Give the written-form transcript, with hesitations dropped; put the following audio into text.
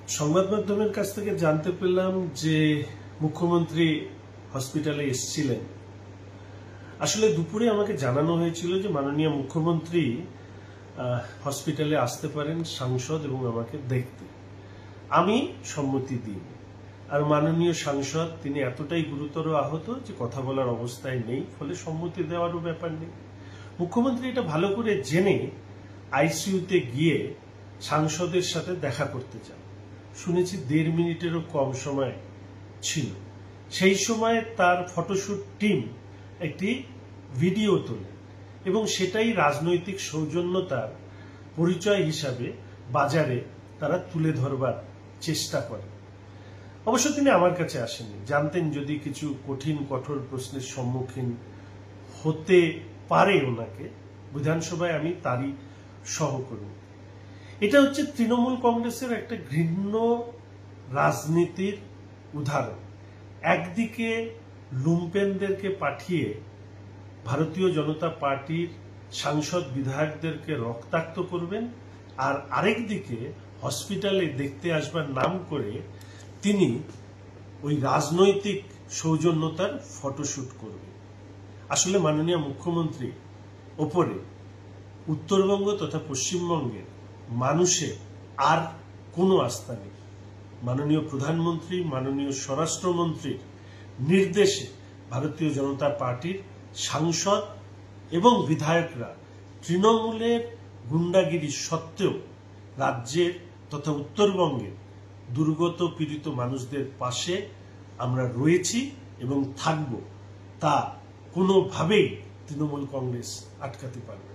সংবাদ মাধ্যমের কাছ থেকে জানতে পেলাম যে মুখ্যমন্ত্রী হসপিটালে এসেছিলেন। আসলে দুপুরে আমাকে জানানো হয়েছিল যে মাননীয় মুখ্যমন্ত্রী হসপিটালে আসতে পারেন সাংসদ এবং আমাকে দেখতে। আমি সম্মতি দিই। আর মাননীয় সাংসদ তিনি এতটাই গুরুতর আহত যে কথা বলার অবস্থায় নেই, ফলে সম্মতি দেওয়ারও ব্যাপার নেই। মুখ্যমন্ত্রী এটা ভালো করে জেনে আইসিইউতে গিয়ে সাংসদের সাথে দেখা করতে চান। শুনেছি 1.5 মিনিটেরও কম সময় ছিল। সেই সময় তার ফটোশুট টিম একটি ভিডিও তোলে এবং সেটাই রাজনৈতিক সৌজন্যতার পরিচয় হিসাবে বাজারে তারা তুলে ধরবার চেষ্টা করে। অবশ্য তিনি আমার কাছে আসেননি, জানতেন যদি কিছু কঠিন কঠোর প্রশ্নের সম্মুখীন হতে পারে ওনাকে, বিধানসভায় আমি তারই সহকর্মী। এটা হচ্ছে তৃণমূল কংগ্রেসের একটা ঘৃণ্য রাজনীতির উদাহরণ। একদিকে লুম্পেনদেরকে পাঠিয়ে ভারতীয় জনতা পার্টির সাংসদ বিধায়কদেরকে রক্তাক্ত করবেন, আর আরেকদিকে হসপিটালে দেখতে আসবার নাম করে তিনি ওই রাজনৈতিক সৌজন্যতার ফটোশুট করবেন। আসলে মাননীয় মুখ্যমন্ত্রী ওপরে উত্তরবঙ্গ তথা পশ্চিমবঙ্গের মানুষের আর কোনো আস্থা নেই। মাননীয় প্রধানমন্ত্রী, মাননীয় স্বরাষ্ট্রমন্ত্রীর নির্দেশে ভারতীয় জনতা পার্টির সাংসদ এবং বিধায়করা তৃণমূলের গুন্ডাগিরি সত্ত্বেও রাজ্যের তথা উত্তরবঙ্গের দুর্গত পীড়িত মানুষদের পাশে আমরা রয়েছি এবং থাকব। তা কোনোভাবেই তৃণমূল কংগ্রেস আটকাতে পারবে।